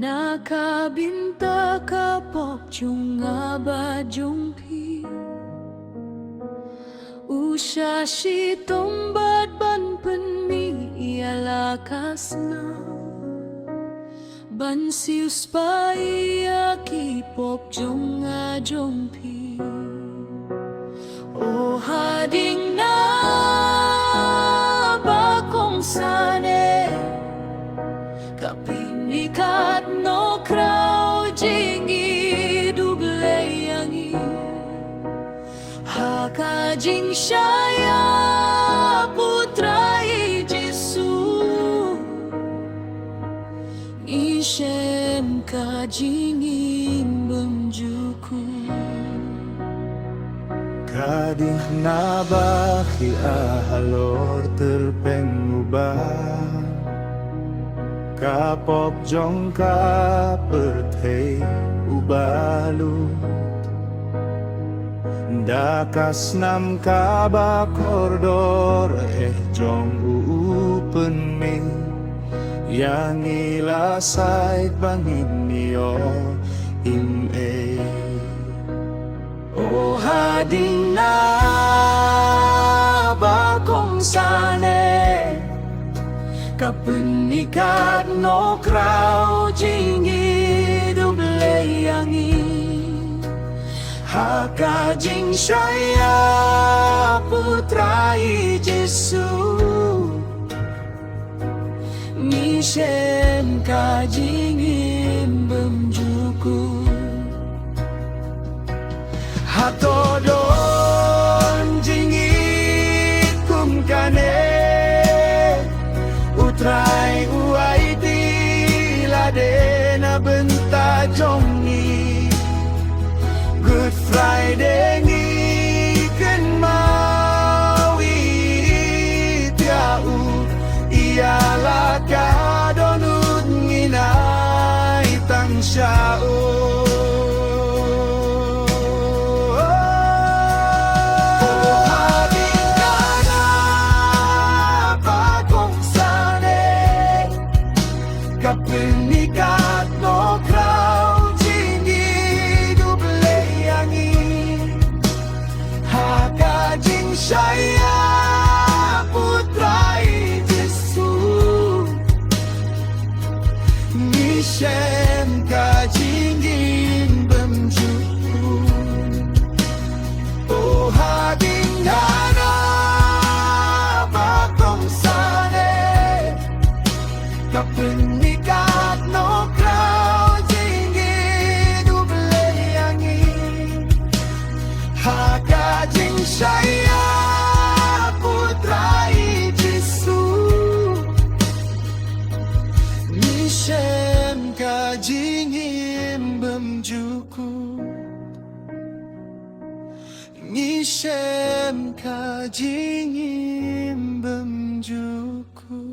Nakabinta ka pok chung nga ba jung pi Usha shi tombat ban pen mi ialakas na Ban sius pa ki pok chung nga jung pi O hading na ba kong sane Kapinikat no krau jingi duble yangi Haka jing shaya putra Jesu Ishem ka jingin bemjuku Kadih na baki ahalor terpengubah Kapok jong ka pertei ubalu Dakas nam ka ba kordor jong uupen mi Yang ilasay bangin niyo O hading na ba kong sane Kapunikat no krau jingi duble yangi Haka jing shaya putra Jesu Mishen ka jingin bemjuku Hatodon jingi kum kane Utrai uai di lade na benta jongi Good Friday ni ken mawi tiau Ialah kadonut nginai tang syau Kapinikat no krau jingi duble yangi Haka jing shaya putra Jesu Mishem ka jingin bemjuku O hading dana bakong sane Kapinikat no krau jingi duble yangi Haka jing shaya putra Jesu Mishem ka jingin bemjuku Mishem ka jingin bemjuku